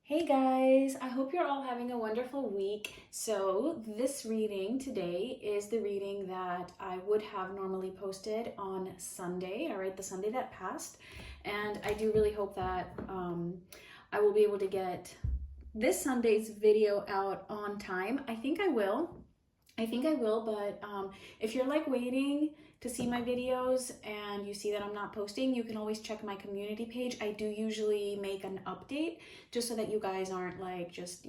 Hey guys, I hope you're all having a wonderful week. So, this reading today is the reading that I would have normally posted on Sunday, all right, the Sunday that passed. And I do really hope that I will be able to get this Sunday's video out on time. I think I will. But if you're like waiting to see my videos and you see that I'm not posting, you can always check my community page. I do usually make an update just so that you guys aren't like just,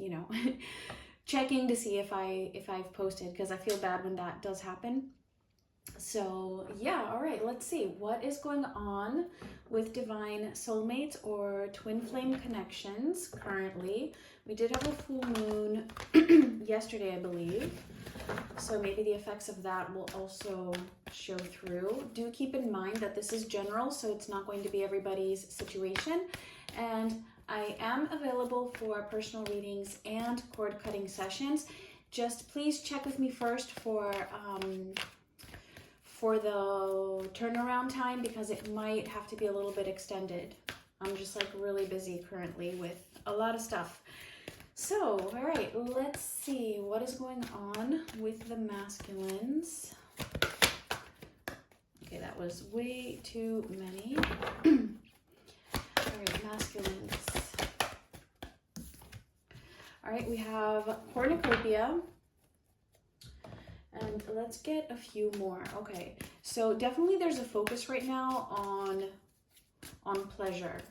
checking to see if I've posted, because I feel bad when that does happen. So yeah, all right, let's see what is going on with divine soulmates or twin flame connections currently. We did have a full moon yesterday, I believe. So maybe the effects of that will also show through. Do keep in mind that this is general, so it's not going to be everybody's situation. And I am available for personal readings and cord cutting sessions. Just please check with me first for the turnaround time, because it might have to be a little bit extended. I'm just like really busy currently with a lot of stuff. So, all right, let's see what is going on with the masculines. Okay, that was way too many. All right, masculines. All right, we have cornucopia. And let's get a few more. Okay, so definitely there's a focus right now on pleasure.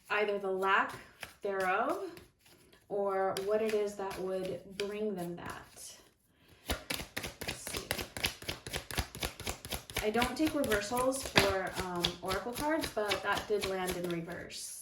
Either the lack thereof, or what it is that would bring them that. Let's see. I don't take reversals for oracle cards, but that did land in reverse.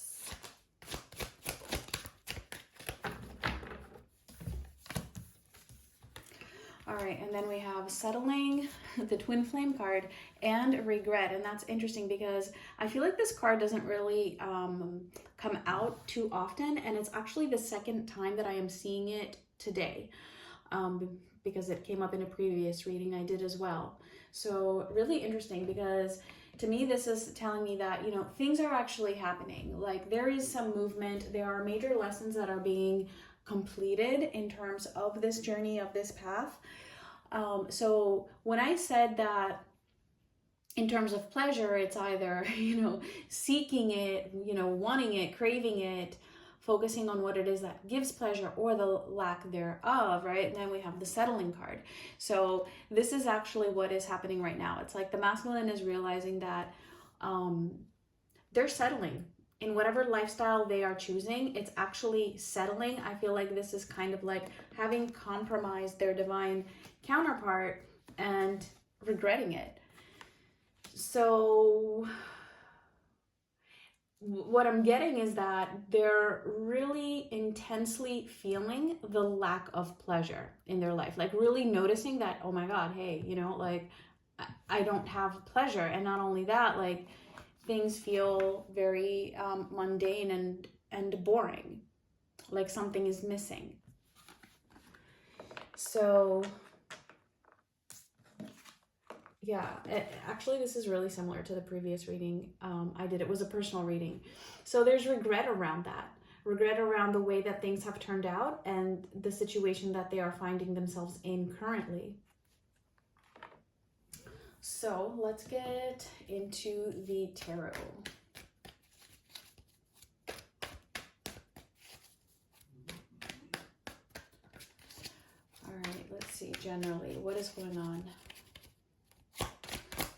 All right, and then we have settling, the twin flame card, and regret. And that's interesting because I feel like this card doesn't really come out too often, and it's actually the second time that I am seeing it today, because it came up in a previous reading I did as well. So really interesting, because to me this is telling me that, things are actually happening. Like there is some movement, there are major lessons that are being completed in terms of this journey, of this path. So when I said that in terms of pleasure, it's either, seeking it, wanting it, craving it, focusing on what it is that gives pleasure, or the lack thereof, right? And then we have the settling card. So this is actually what is happening right now. It's like the masculine is realizing that they're settling in whatever lifestyle they are choosing. It's actually settling. I feel like this is kind of like having compromised their divine counterpart and regretting it. So what I'm getting is that they're really intensely feeling the lack of pleasure in their life, like really noticing that, oh my God, hey, like I don't have pleasure. And not only that, like things feel very mundane and boring, like something is missing. So yeah, actually this is really similar to the previous reading I did. It was a personal reading. So there's regret around that. Regret around the way that things have turned out and the situation that they are finding themselves in currently. So let's get into the tarot. All right, let's see generally what is going on.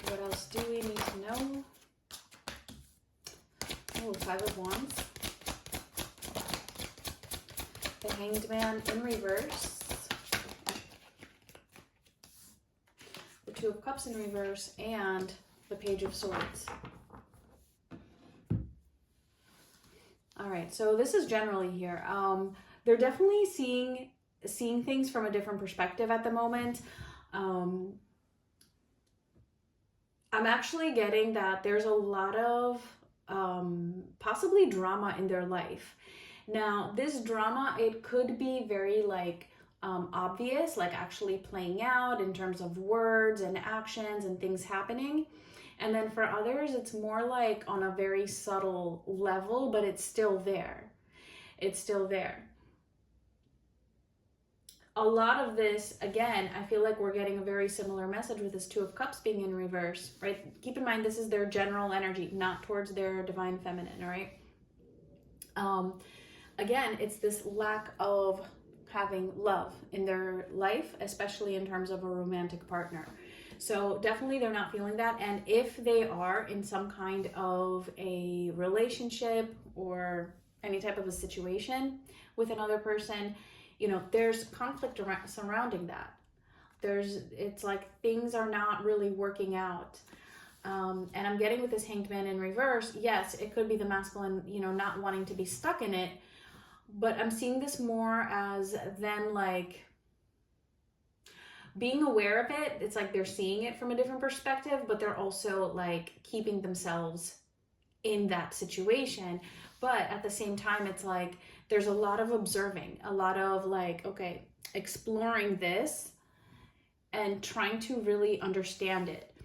What else do we need to know? Oh, Five of Wands. The Hanged Man in reverse. The Two of Cups in reverse, and the Page of Swords. All right, so this is generally here. They're definitely seeing things from a different perspective at the moment. I'm actually getting that there's a lot of possibly drama in their life. Now, this drama, it could be very like obvious, like actually playing out in terms of words and actions and things happening. And then for others, it's more like on a very subtle level, but it's still there. It's still there. A lot of this, again, I feel like we're getting a very similar message with this Two of Cups being in reverse, right? Keep in mind, this is their general energy, not towards their divine feminine, all right? Again, it's this lack of having love in their life, especially in terms of a romantic partner. So definitely they're not feeling that. And if they are in some kind of a relationship or any type of a situation with another person, you know, there's conflict surrounding that. It's like things are not really working out. And I'm getting with this Hanged Man in reverse, yes, it could be the masculine, you know, not wanting to be stuck in it, but I'm seeing this more as them like being aware of it. It's like they're seeing it from a different perspective, but they're also like keeping themselves in that situation. But at the same time, it's like there's a lot of observing, a lot of like, okay, exploring this and trying to really understand it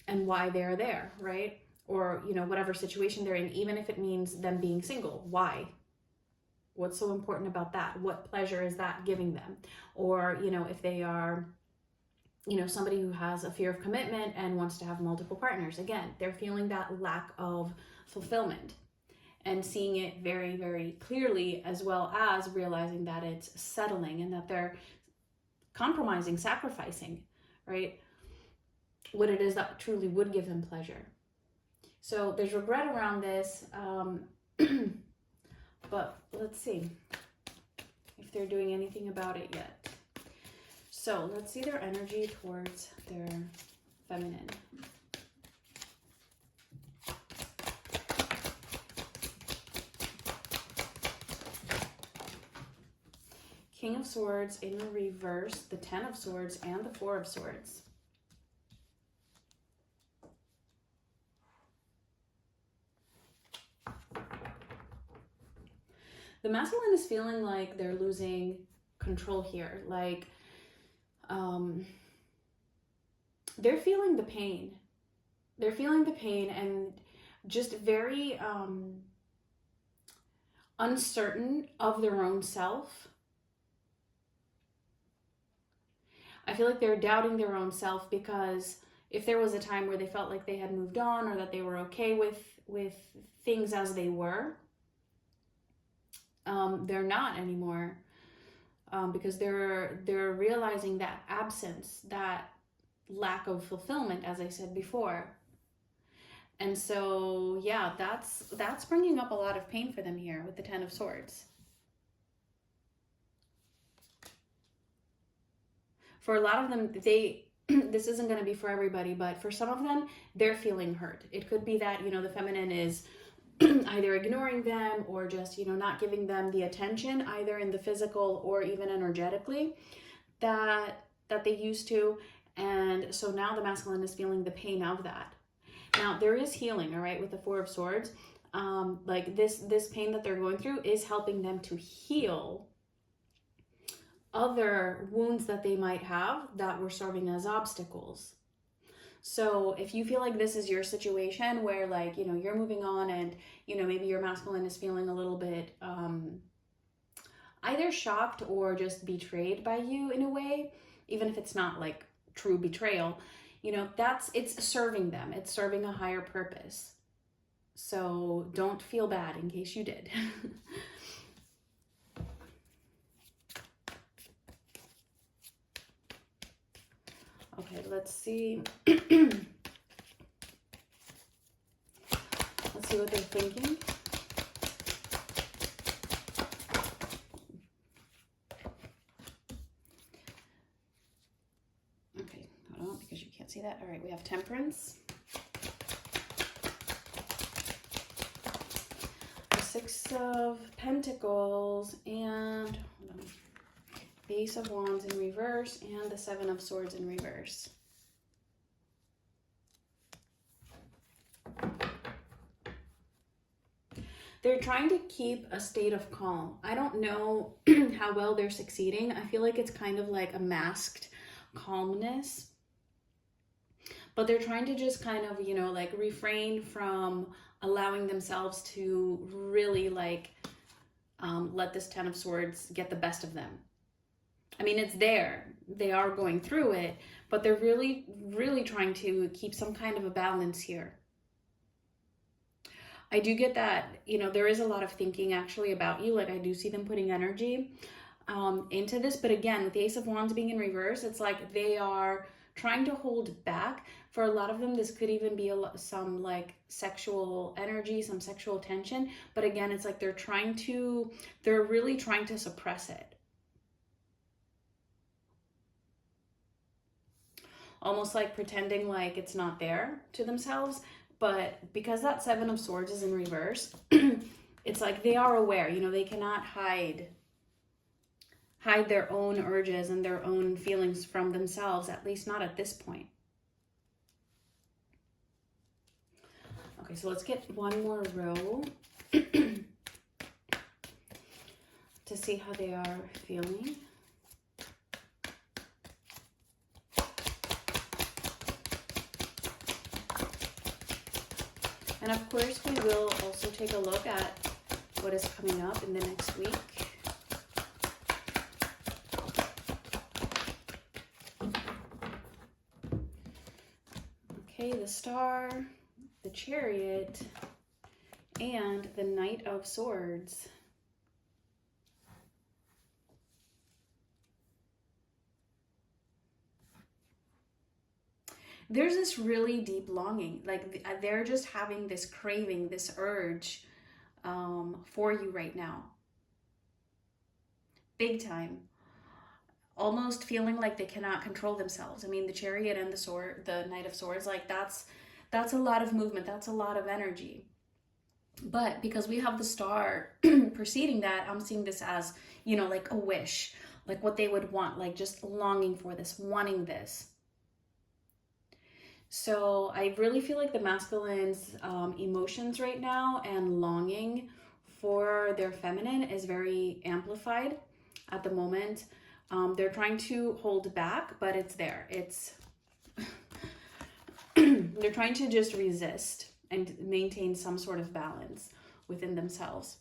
and why they're there, right? Or, you know, whatever situation they're in, even if it means them being single. Why? What's so important about that? What pleasure is that giving them? Or, you know, if they are, you know, somebody who has a fear of commitment and wants to have multiple partners, again, they're feeling that lack of fulfillment and seeing it very, very clearly, as well as realizing that it's settling and that they're compromising, sacrificing, right? What it is that truly would give them pleasure. So there's regret around this, but let's see if they're doing anything about it yet. So let's see their energy towards their feminine. King of Swords in reverse, the Ten of Swords, and the Four of Swords. The masculine is feeling like they're losing control here. Like, they're feeling the pain. They're feeling the pain and just very uncertain of their own self. I feel like they're doubting their own self because if there was a time where they felt like they had moved on or that they were okay with things as they were, they're not anymore, because they're realizing that absence, that lack of fulfillment, as I said before. And so, yeah, that's bringing up a lot of pain for them here with the Ten of Swords. For a lot of them, this isn't going to be for everybody, but for some of them, they're feeling hurt. It could be that, you know, the feminine is either ignoring them or just, you know, not giving them the attention, either in the physical or even energetically that they used to. And so now the masculine is feeling the pain of that. Now there is healing, all right, with the Four of Swords. Like this pain that they're going through is helping them to heal other wounds that they might have that were serving as obstacles. So if you feel like this is your situation where, like, you know, you're moving on and, you know, maybe your masculine is feeling a little bit either shocked or just betrayed by you in a way, even if it's not like true betrayal, you know, it's serving them. It's serving a higher purpose. So don't feel bad in case you did. Okay, let's see. Let's see what they're thinking. Okay, hold on, because you can't see that. All right, we have Temperance. The Six of Pentacles and, hold on, Ace of Wands in reverse and the Seven of Swords in reverse. They're trying to keep a state of calm. I don't know how well they're succeeding. I feel like it's kind of like a masked calmness. But they're trying to just kind of, you know, like refrain from allowing themselves to really like let this Ten of Swords get the best of them. I mean, it's there. They are going through it, but they're really, really trying to keep some kind of a balance here. I do get that, you know, there is a lot of thinking actually about you. Like, I do see them putting energy into this. But again, with the Ace of Wands being in reverse, it's like they are trying to hold back. For a lot of them, this could even be some like sexual energy, some sexual tension. But again, it's like they're really trying to suppress it. Almost like pretending like it's not there to themselves. But because that Seven of Swords is in reverse, it's like they are aware, you know, they cannot hide their own urges and their own feelings from themselves, at least not at this point. Okay, so let's get one more row to see how they are feeling. And of course, we will also take a look at what is coming up in the next week. Okay, the Star, the Chariot, and the Knight of Swords. There's this really deep longing, like they're just having this craving, this urge for you right now. Big time. Almost feeling like they cannot control themselves. I mean, the Chariot and the Knight of Swords, like that's a lot of movement, that's a lot of energy. But because we have the Star preceding that, I'm seeing this as, you know, like a wish, like what they would want, like just longing for this, wanting this. So I really feel like the masculine's emotions right now and longing for their feminine is very amplified at the moment. They're trying to hold back, but it's there. It's they're trying to just resist and maintain some sort of balance within themselves.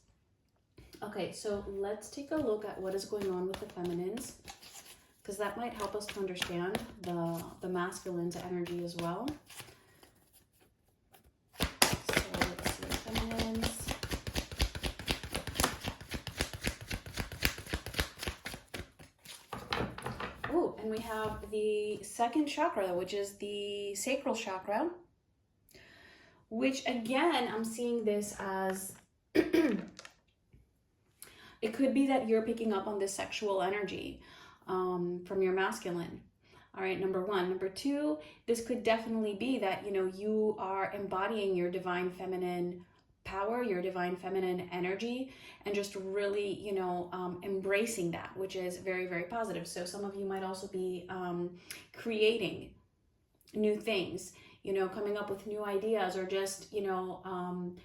Okay, so let's take a look at what is going on with the feminines, because that might help us to understand the masculine's energy as well. So let's see, feminines. Oh, and we have the second chakra, which is the sacral chakra, which again, I'm seeing this as it could be that you're picking up on this sexual energy from your masculine. All right, number one. Number two, this could definitely be that, you know, you are embodying your divine feminine power, your divine feminine energy, and just really, you know, embracing that, which is very, very positive. So some of you might also be creating new things, you know, coming up with new ideas, or just, you know,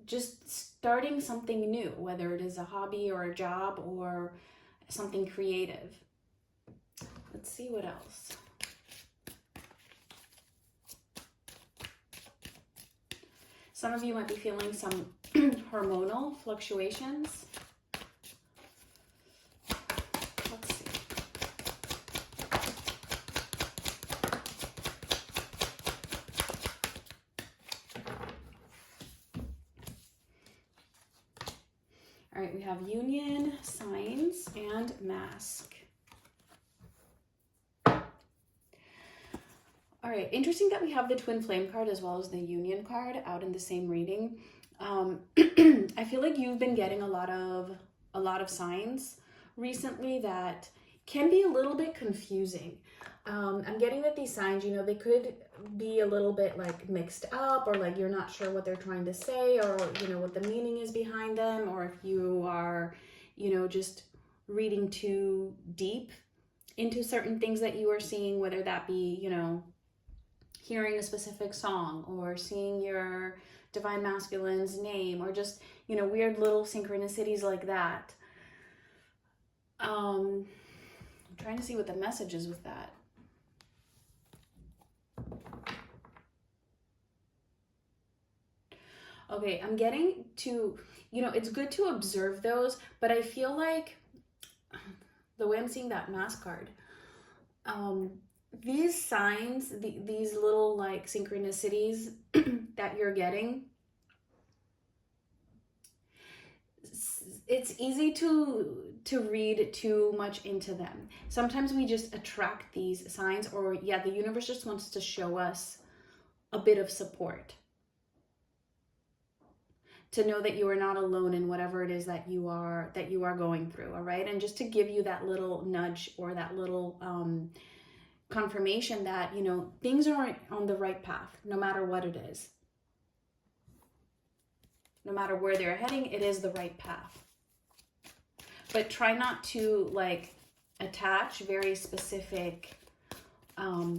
just starting something new, whether it is a hobby or a job or something creative. Let's see what else. Some of you might be feeling some hormonal fluctuations. Let's see. All right, we have union, signs, and mask. All right, interesting that we have the twin flame card as well as the union card out in the same reading. I feel like you've been getting a lot of signs recently that can be a little bit confusing. I'm getting that these signs, you know, they could be a little bit like mixed up, or like you're not sure what they're trying to say, or, you know, what the meaning is behind them, or if you are, you know, just reading too deep into certain things that you are seeing, whether that be, you know, hearing a specific song or seeing your divine masculine's name, or just, you know, weird little synchronicities like that. I'm trying to see what the message is with that. Okay, I'm getting to, it's good to observe those, but I feel like the way I'm seeing that Mass card, um, these signs, these little like synchronicities that you're getting, it's easy to read too much into them. Sometimes we just attract these signs, or yeah, the universe just wants to show us a bit of support, to know that you are not alone in whatever it is that you are going through. All right, and just to give you that little nudge or that little confirmation that things are on the right path, no matter what it is, no matter where they're heading, it is the right path. But try not to like attach very specific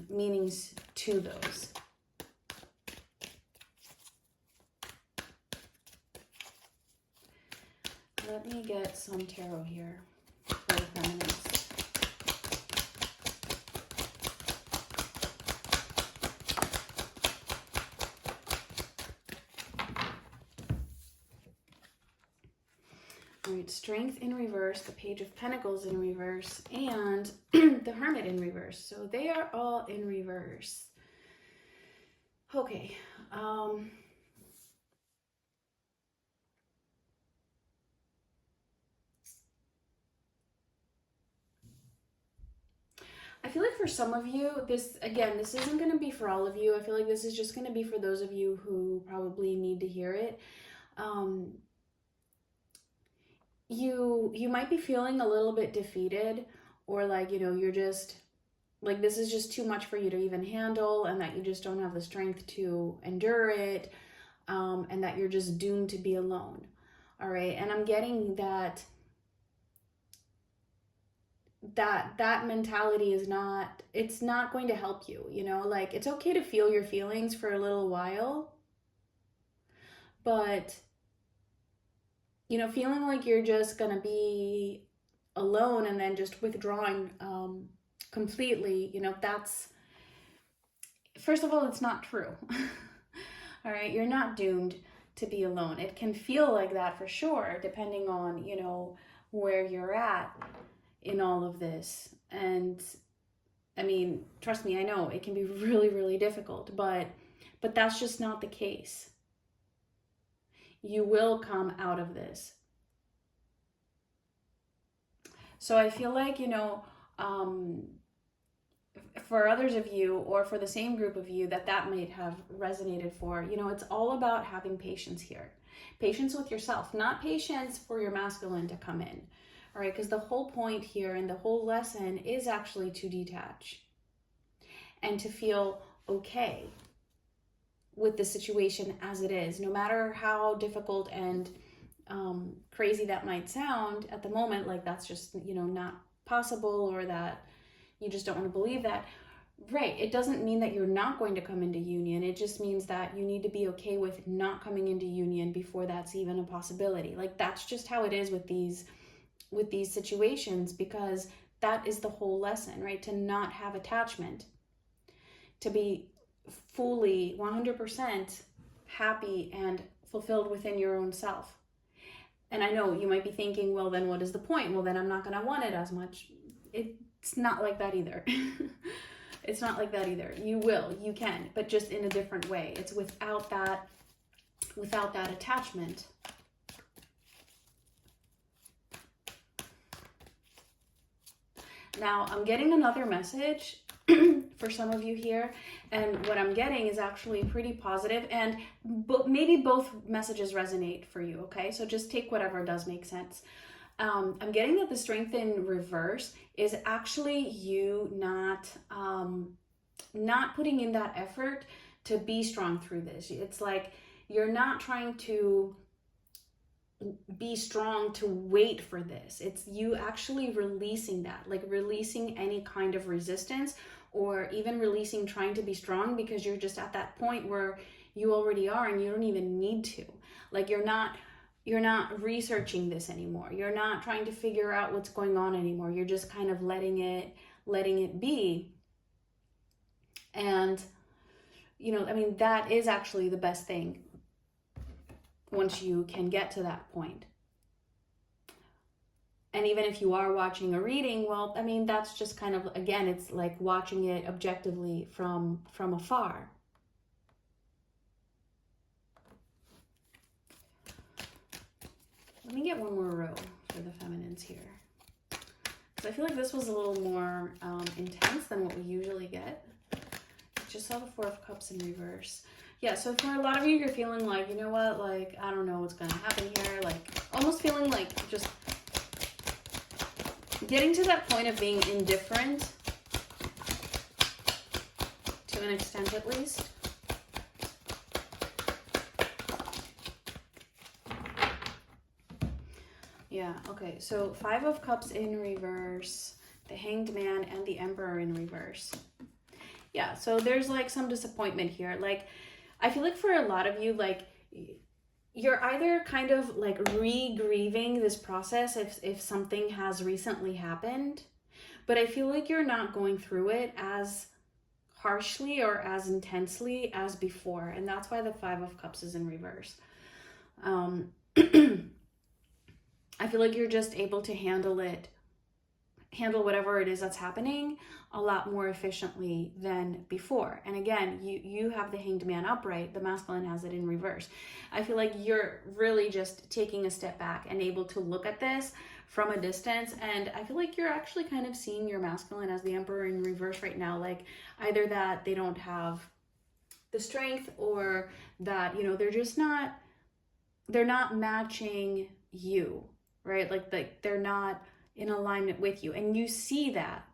meanings to those. Let me get some tarot here for the feminines. All right, Strength in reverse, the Page of Pentacles in reverse, and the Hermit in reverse. So they are all in reverse. Okay. I feel like for some of you, this isn't going to be for all of you. I feel like this is just going to be for those of you who probably need to hear it. You might be feeling a little bit defeated, or like, you're just like, this is just too much for you to even handle, and that you just don't have the strength to endure it, and that you're just doomed to be alone. All right. And I'm getting that mentality is not, it's not going to help you, like, it's okay to feel your feelings for a little while, but feeling like you're just gonna be alone and then just withdrawing completely, that's, first of all, it's not true. All right, you're not doomed to be alone. It can feel like that for sure, depending on where you're at in all of this. And I mean, trust me, I know it can be really, really difficult, but that's just not the case. You will come out of this. So I feel like, for others of you, or for the same group of you that might have resonated for, it's all about having patience here. Patience with yourself, not patience for your masculine to come in. All right, because the whole point here and the whole lesson is actually to detach and to feel okay with the situation as it is, no matter how difficult and crazy that might sound at the moment, like that's just, not possible, or that you just don't want to believe that. Right, it doesn't mean that you're not going to come into union. It just means that you need to be okay with not coming into union before that's even a possibility. Like, that's just how it is with these situations, because that is the whole lesson, right? To not have attachment, to be fully 100% happy and fulfilled within your own self. And I know you might be thinking, well, then what is the point? Well, then I'm not going to want it as much. It's not like that either. It's not like that either. You can, but just in a different way. It's without that attachment. Now, I'm getting another message for some of you here, and what I'm getting is actually pretty positive, and maybe both messages resonate for you, okay? So just take whatever does make sense. I'm getting that the Strength in reverse is actually you not putting in that effort to be strong through this. It's like you're not trying to be strong to wait for this. It's you actually releasing that, like releasing any kind of resistance, or even releasing trying to be strong, because you're just at that point where you already are and you don't even need to. Like, you're not researching this anymore. You're not trying to figure out what's going on anymore. You're just kind of letting it be. And I mean, that is actually the best thing once you can get to that point. And even if you are watching a reading, well, I mean, that's just kind of, again, it's like watching it objectively from afar. Let me get one more row for the feminines here. So I feel like this was a little more intense than what we usually get. Just saw the Four of Cups in reverse. Yeah, so for a lot of you, you're feeling like, you know what, like, I don't know what's going to happen here. Like, almost feeling like just getting to that point of being indifferent, to an extent at least. Yeah, okay, so Five of Cups in reverse, the Hanged Man, and the Emperor in reverse. Yeah, so there's like some disappointment here. Like, I feel like for a lot of you, like, you're either kind of like re-grieving this process if something has recently happened, but I feel like you're not going through it as harshly or as intensely as before, and that's why the Five of Cups is in reverse. I feel like you're just able to handle whatever it is that's happening a lot more efficiently than before. And again, you have the Hanged Man upright, the masculine has it in reverse. I feel like you're really just taking a step back and able to look at this from a distance. And I feel like you're actually kind of seeing your masculine as the Emperor in reverse right now. Like, either that they don't have the strength, or that, you know, they're not matching you, right? Like they're not in alignment with you, and you see that.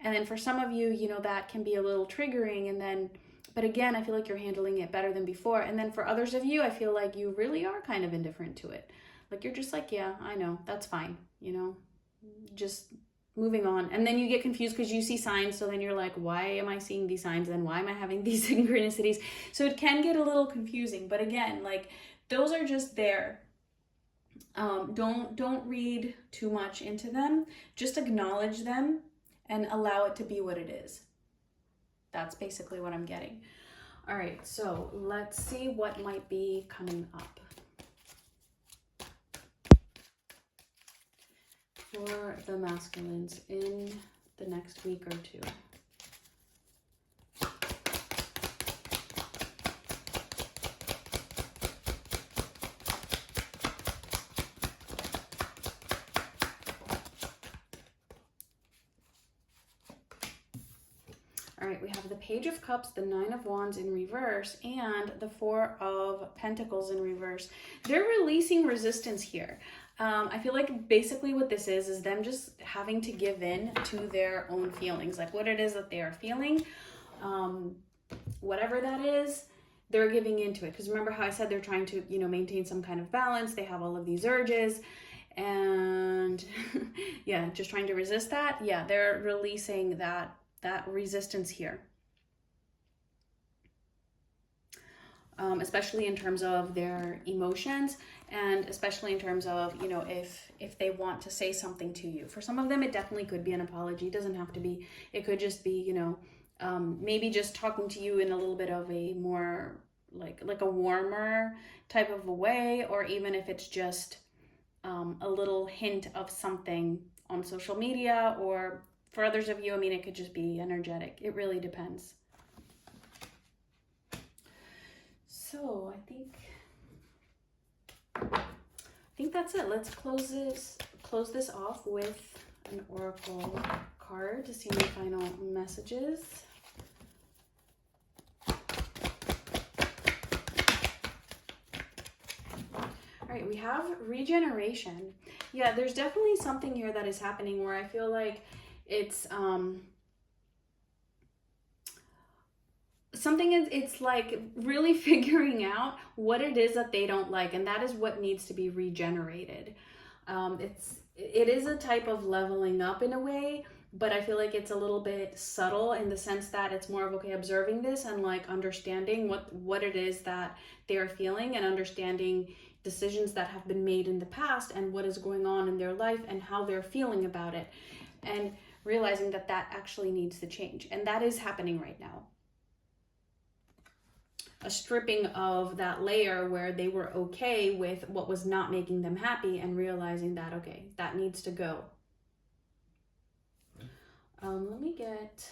And then for some of you, you know, that can be a little triggering, and then, but again, I feel like you're handling it better than before. And then for others of you, I feel like you really are kind of indifferent to it. Like, you're just like, yeah, I know, that's fine, you know, just moving on. And then you get confused because you see signs, so then you're like, why am I seeing these signs, and why am I having these synchronicities? So it can get a little confusing, but again, like, those are just there. Don't read too much into them. Just acknowledge them and allow it to be what it is. That's basically what I'm getting. All right, so let's see what might be coming up for the masculines in the next week or two. All right, we have the Page of Cups, the Nine of Wands in reverse, and the Four of Pentacles in reverse. They're releasing resistance here. I feel like basically what this is them just having to give in to their own feelings, like what it is that they are feeling, whatever that is, they're giving into it. Because remember how I said they're trying to, you know, maintain some kind of balance. They have all of these urges, and yeah, just trying to resist that. Yeah, they're releasing that resistance here. Especially in terms of their emotions, and especially in terms of, you know, if they want to say something to you. For some of them, it definitely could be an apology. It doesn't have to be. It could just be, you know, maybe just talking to you in a little bit of a more like a warmer type of a way, or even if it's just a little hint of something on social media, or for others of you, I mean, it could just be energetic. It really depends. So I think that's it. Let's close this off with an oracle card to see my final messages. All right, we have regeneration. Yeah, there's definitely something here that is happening where I feel like it's it's like really figuring out what it is that they don't like, and that is what needs to be regenerated. It is a type of leveling up in a way, but I feel like it's a little bit subtle in the sense that it's more of, okay, observing this and like understanding what it is that they are feeling, and understanding decisions that have been made in the past and what is going on in their life and how they're feeling about it, and realizing that actually needs to change, and that is happening right now. a stripping of that layer where they were okay with what was not making them happy and realizing that, okay, that needs to go. Let me get,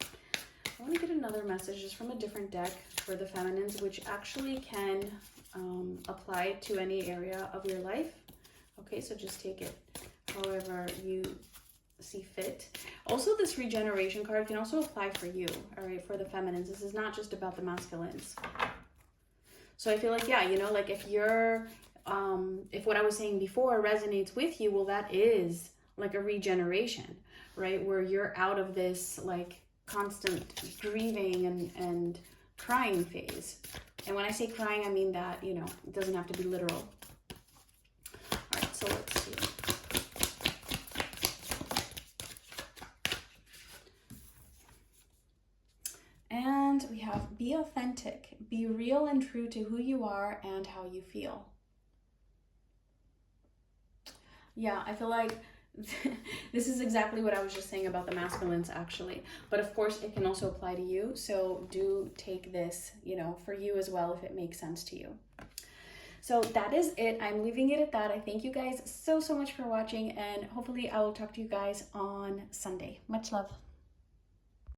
I want to get another message just from a different deck for the feminines, which actually can apply to any area of your life. Okay, so just take it however you see fit. Also, this regeneration card can also apply for you, all right, for the feminines. This is not just about the masculines. So I feel like, yeah, you know, like if you're, if what I was saying before resonates with you, well, that is like a regeneration, right? Where you're out of this like constant grieving and crying phase. And when I say crying, I mean that, you know, it doesn't have to be literal. All right, so let's see. And we have be authentic, be real and true to who you are and how you feel. Yeah, I feel like this is exactly what I was just saying about the masculines, actually. But of course, it can also apply to you. So do take this, you know, for you as well, if it makes sense to you. So that is it. I'm leaving it at that. I thank you guys so much for watching, and hopefully I will talk to you guys on Sunday. Much love.